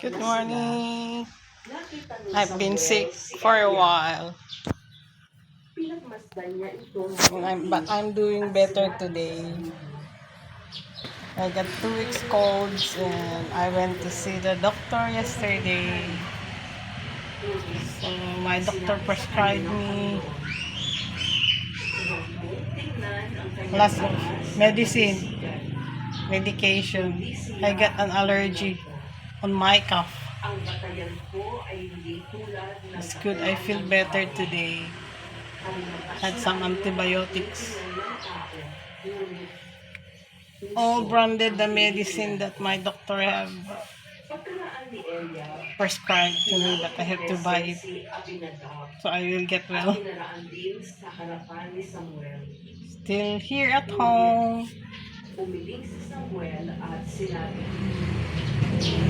Good morning. I've been sick for a while, but I'm doing better today. I got 2 weeks colds and I went to see the doctor yesterday. So my doctor prescribed me lots of medication. I got an allergy on my cough. It's good. I feel better today. Had some antibiotics. All branded the medicine that my doctor have prescribed to me, but I have to buy it so I will get well. Still here at home,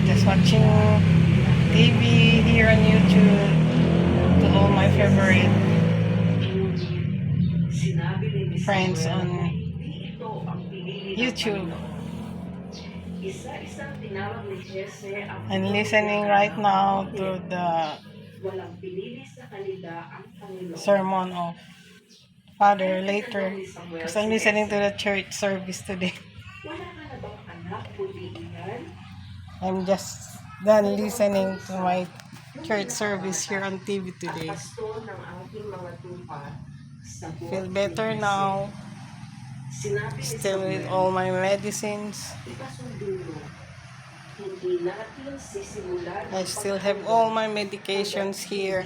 just watching TV here on YouTube to all my favorite friends on YouTube. I'm listening right now to the sermon of Father later because I'm listening to the church service today. I'm just done listening to my church service here on TV today. Feel better now. Still with all my medicines. I still have all my medications here.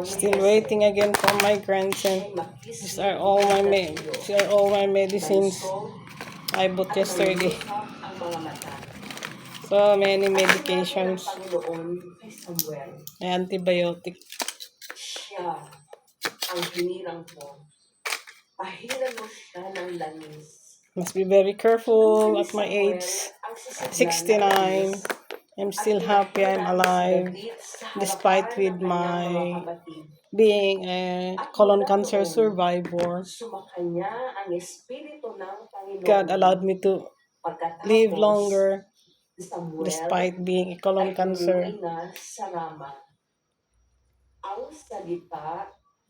Still waiting again for my grandson. These are all my medicines I bought yesterday. So many medications. Antibiotic. Must be very careful at my age. 69. I'm still happy I'm alive despite with my being a colon cancer survivor. God allowed me to live longer despite being a colon cancer.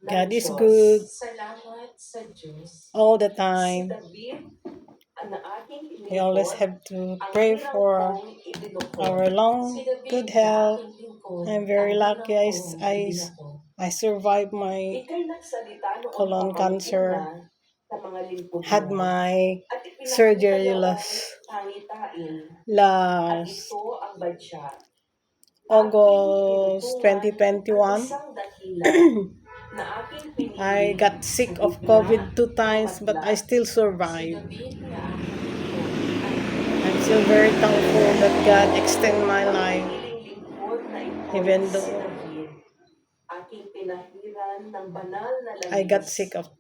God is good all the time. We always have to pray for our long, good health. I'm very lucky I survived my colon cancer. Had my surgery last August 2021. I got sick of COVID 2 times, but I still survived. I'm still very thankful that God extended my life, even though I got sick of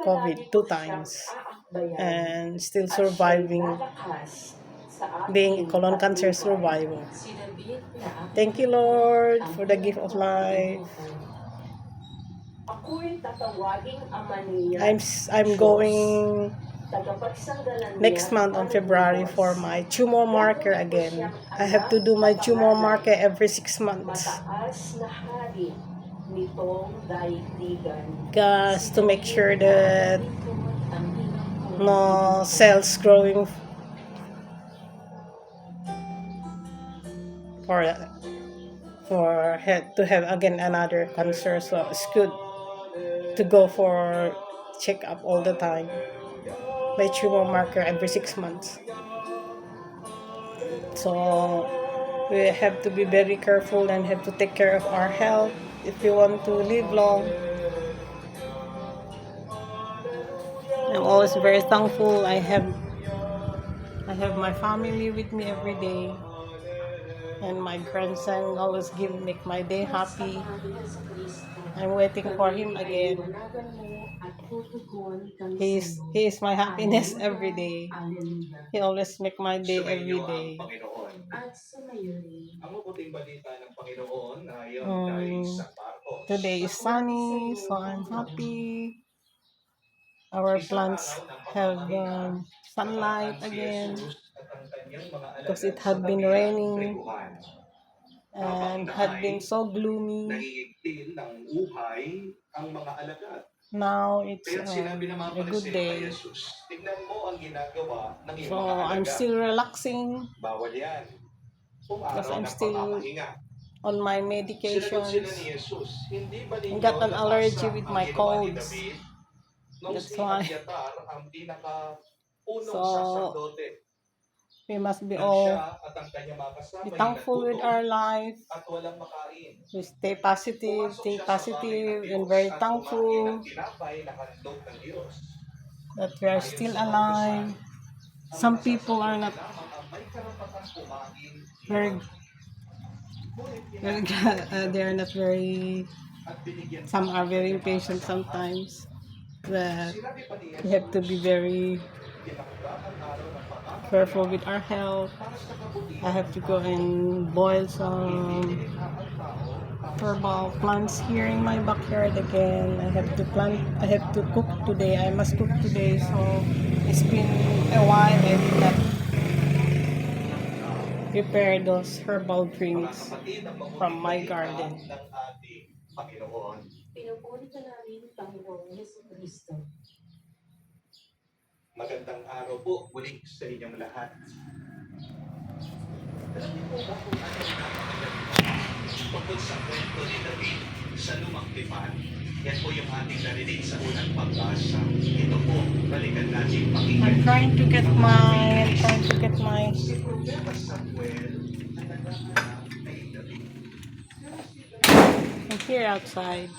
COVID 2 times and still surviving, being a colon cancer survivor. Thank you, Lord, for the gift of life. I'm going next month on February for my tumor marker again. I have to do my tumor marker every 6 months. Just to make sure that no cells growing for head to have again another cancer. So it's good to go for check up all the time. My tumor marker every 6 months. So we have to be very careful and have to take care of our health if we want to live long. I'm always very thankful I have my family with me every day, and my grandson always make my day happy. I'm waiting for him again. He is my happiness every day. He always make my day every day. Today is sunny, so I'm happy. our plants have sunlight again because it had been raining and had been so gloomy. Now it's a good day. So I'm still relaxing because I'm still on my medications. I got an allergy with my colds. That's why. So we must be all be thankful with our life. We stay positive, think positive, and very thankful that we are still alive. Some people are not very, very they are not very, some are very impatient sometimes. But we have to be very careful with our health. I have to go and boil some herbal plants here in my backyard again. I have to cook today. I must cook today. So it's been a while I did not prepare those herbal drinks from my garden. Pinupuri ka namin, Panginoong Jesucristo. Magandang araw po muli sa inyong lahat. Alam niyo po ba kung ano ang napakaganda tungkol sa kwento ni David sa Lumang Tipan? Yan po yung ating narinig sa unang pagbasa. Ito po, balikan natin pakinggan. I'm trying to get my si Propeta Samuel na naghahanap kay David. I'm here outside.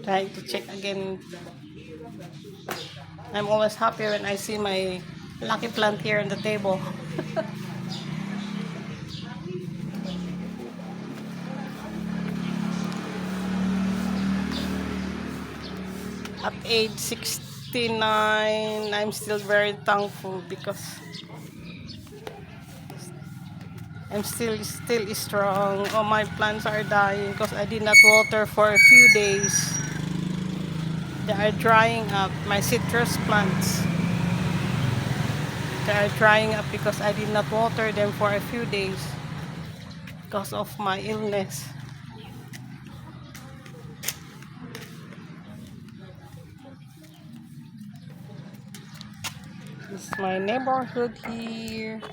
Trying to check again. I'm always happy when I see my lucky plant here on the table. At age 69, I'm still very thankful because I'm still strong. All my plants are dying because I did not water for a few days. They are drying up. My citrus plants, they are drying up because I did not water them for a few days because of my illness. This is my neighborhood here.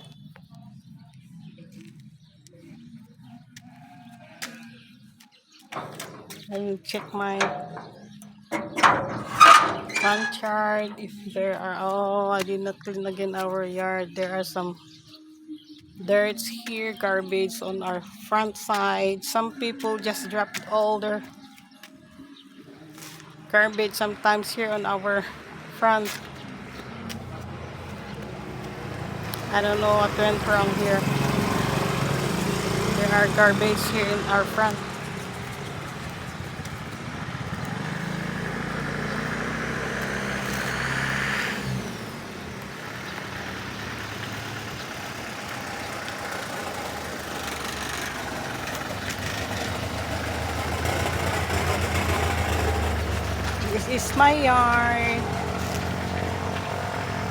I will check my front yard if there are, I did not clean again our yard. There are some dirts here, garbage on our front side. Some people just dropped all their garbage sometimes here on our front. I don't know what went wrong here. There are garbage here in our front. This is my yard.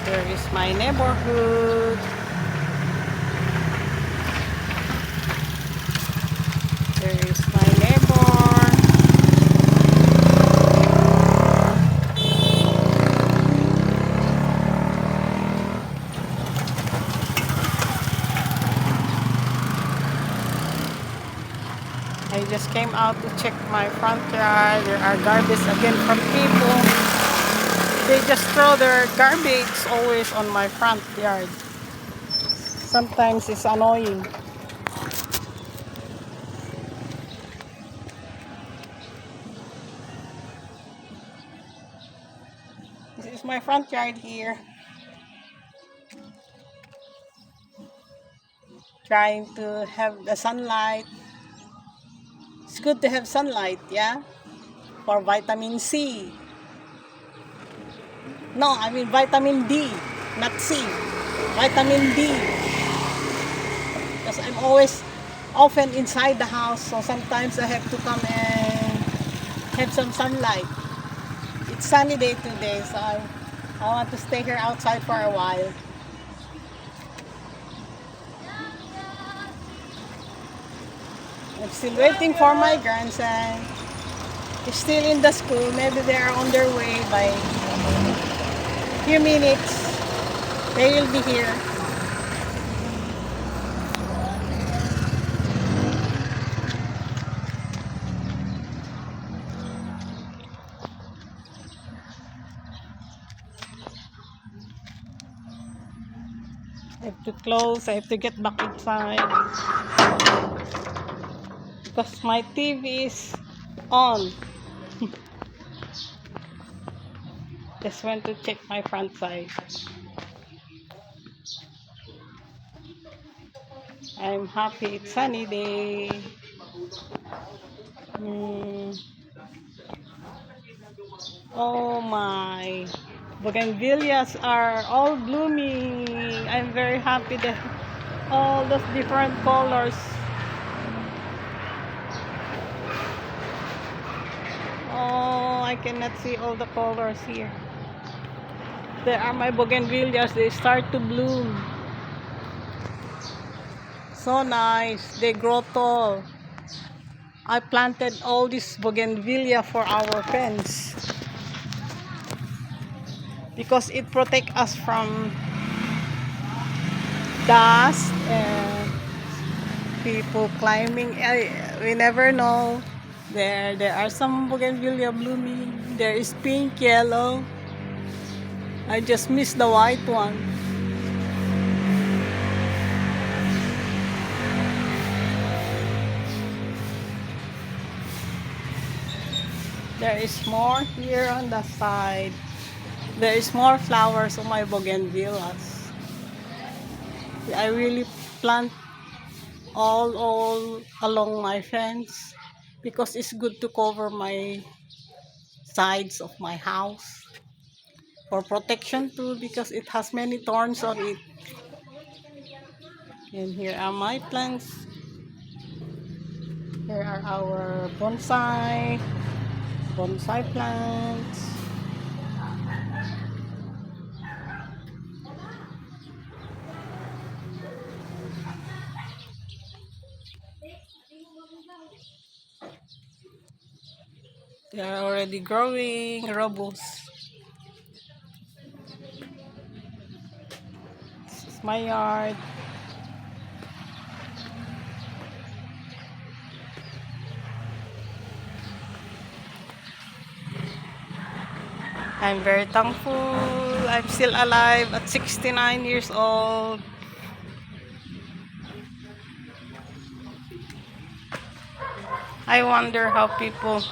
There is my neighborhood. There is my neighbor. I just came out to check my front yard. There are garbage again from people. They just throw their garbage always on my front yard. Sometimes it's annoying. This is my front yard here. Trying to have the sunlight. It's good to have sunlight, yeah? For vitamin C. No, I mean vitamin D, not C. Vitamin D. Because I'm always often inside the house, so sometimes I have to come and have some sunlight. It's sunny day today, so I want to stay here outside for a while. I'm still waiting for my grandson. He's still in the school. Maybe they are on their way by a few minutes. They will be here. I have to close. I have to get back inside because my TV is on. Just went to check my front side. I'm happy it's sunny day. Oh my, bougainvilleas are all blooming. I'm very happy that all those different colors. Oh, I cannot see all the colors here. There are my bougainvilleas. They start to bloom. So nice. They grow tall. I planted all this bougainvillea for our fence because it protects us from dust and people climbing. We never know. There are some bougainvillea blooming. There is pink, yellow. I just missed the white one. There is more here on the side. There is more flowers on my bougainvilleas. I really plant all along my fence because it's good to cover my sides of my house for protection too, because it has many thorns on it. And here are my plants. Here are our bonsai plants. They are already growing robust. This is my yard. I'm very thankful I'm still alive at 69 years old. I wonder how people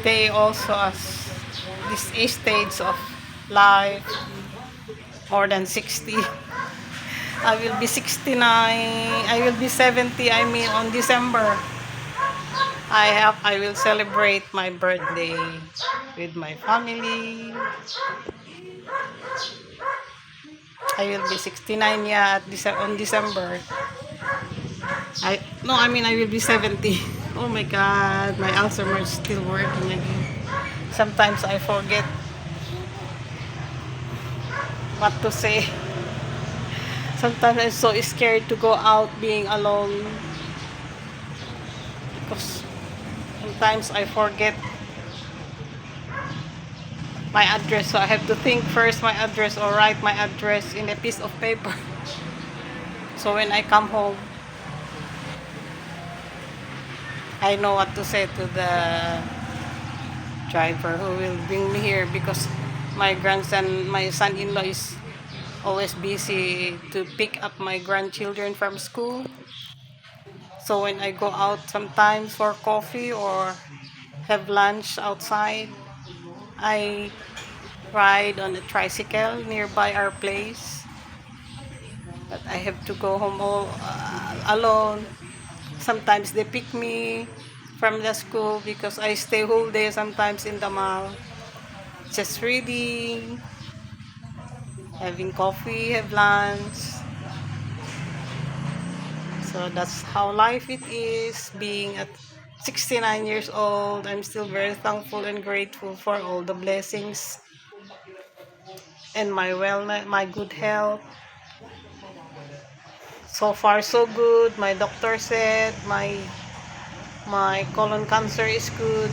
stay also as this stage of life more than 60. I will be 69. I will be 70. I mean on December. I will celebrate my birthday with my family. I will be 69 on December. I will be 70. Oh my god, my Alzheimer is still working again. Sometimes I forget what to say. Sometimes I'm so scared to go out being alone because sometimes I forget my address, so I have to think first my address or write my address in a piece of paper. So when I come home, I know what to say to the driver who will bring me here, because my son-in-law is always busy to pick up my grandchildren from school. So when I go out sometimes for coffee or have lunch outside, I ride on a tricycle nearby our place. But I have to go home alone. Sometimes they pick me from the school because I stay whole day sometimes in the mall, just reading having coffee, have lunch. So that's how life it is. Being at 69 years old, I'm still very thankful and grateful for all the blessings and my wellness, my good health. So far so good. My doctor said my colon cancer is good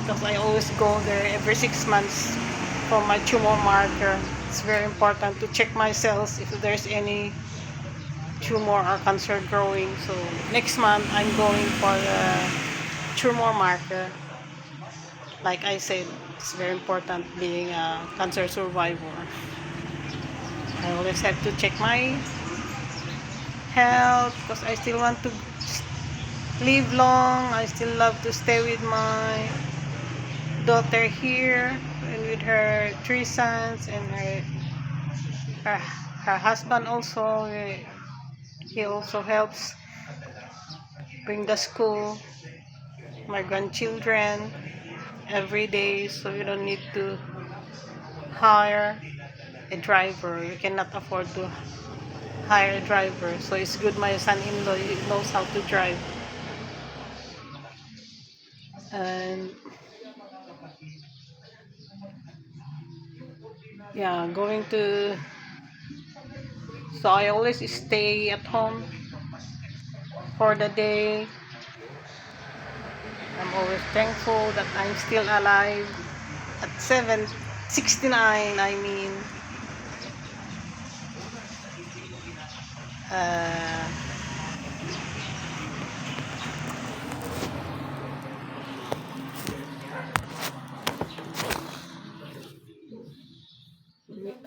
because I always go there every 6 months for my tumor marker. It's very important to check my cells if there's any tumor or cancer growing. So next month I'm going for the tumor marker. Like I said, it's very important being a cancer survivor. I always have to check my health because I still want to live long. I still love to stay with my daughter here and with her 3 sons and her husband also. He also helps bring the school my grandchildren every day, so you don't need to hire a driver. You cannot afford to hire a driver, so it's good my son-in-law knows how to drive. And yeah, going to, so I always stay at home for the day. I'm always thankful that I'm still alive at 69. I mean, uh,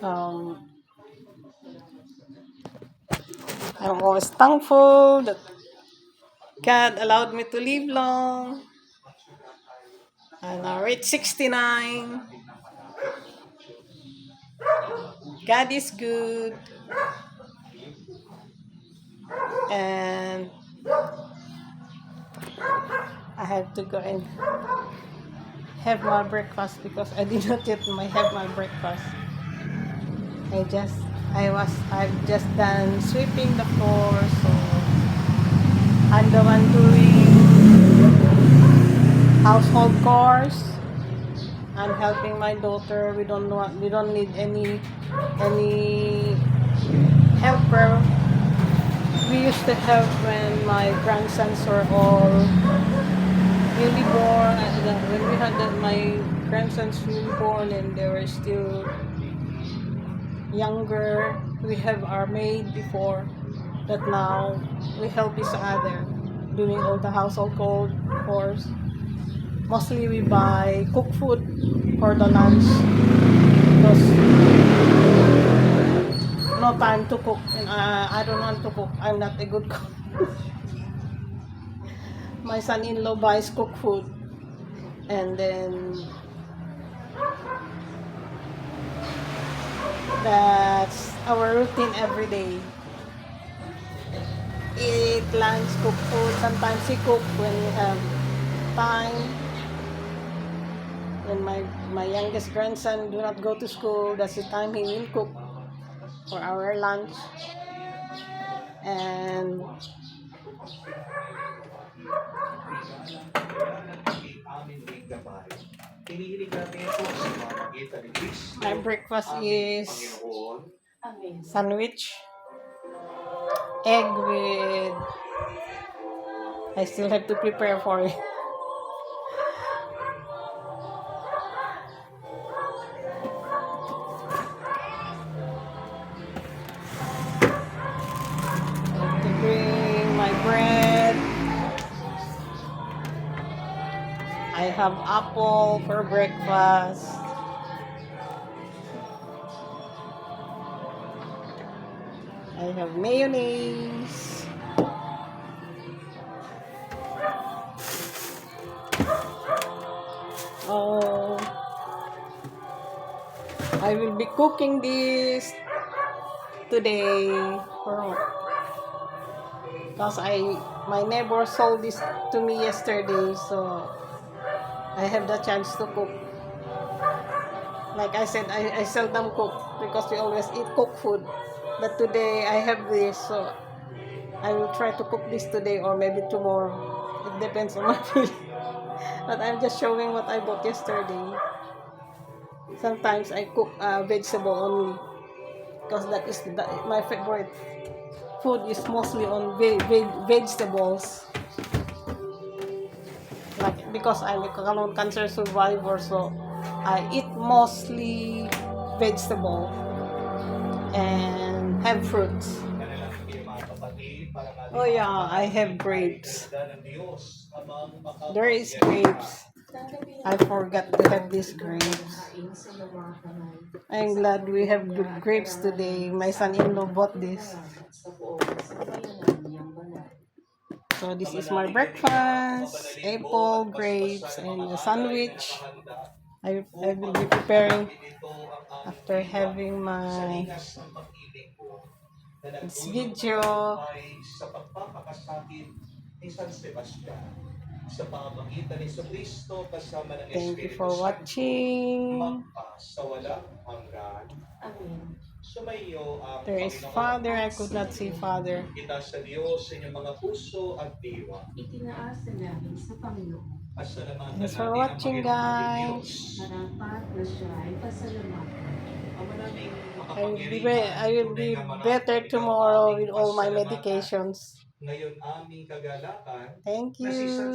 um, I'm always thankful that God allowed me to live long. And I reached 69. God is good. And I have to go and have my breakfast because I did not yet have my breakfast. I've just done sweeping the floor, so I'm the one doing household chores. I'm helping my daughter. We don't need any helper. We used to have when my grandsons were all newly born. When we had my grandsons newly born and they were still younger, we have our maid before, but now we help each other doing all the household chores. Mostly we buy cooked food for the lunch because no time to cook and I don't want to cook. I'm not a good cook. My son-in-law buys cooked food and then that's our routine every day. Eat lunch, cook food. Sometimes he cook when we have time. When my youngest grandson do not go to school, that's the time he will cook for our lunch. And my breakfast is sandwich, egg with, I still have to prepare for it. To bring my bread. I have apple for breakfast. I have mayonnaise. Oh, I will be cooking this today because my neighbor sold this to me yesterday, so I have the chance to cook. Like I said, I seldom cook because we always eat cooked food. But today I have this, so I will try to cook this today or maybe tomorrow. It depends on my feeling. But I'm just showing what I bought yesterday. Sometimes I cook vegetable only because that is my favorite food is mostly on vegetables. Like because I'm a colon cancer survivor, so I eat mostly vegetable and have fruits. Oh yeah, I have grapes. There is grapes. I forgot to have these grapes. I'm glad we have good grapes today. My son-in-law bought this. So this is my breakfast. Apple, grapes, and a sandwich. I will be preparing after having my this video. Sa pamamagitan ni Kristo kasama ng Thank you for watching. Sa walang hanggan. Amen. Sumayo ang There is Father, I could not see Father. Itaas sa Diyos sa inyong mga puso at diwa. Itinaas na namin sa Panginoon. Thanks for watching, guys. Marapat na siya ay pasalamatan. I will be better tomorrow with all my medications. Ngayon aming kagalakan. Thank you.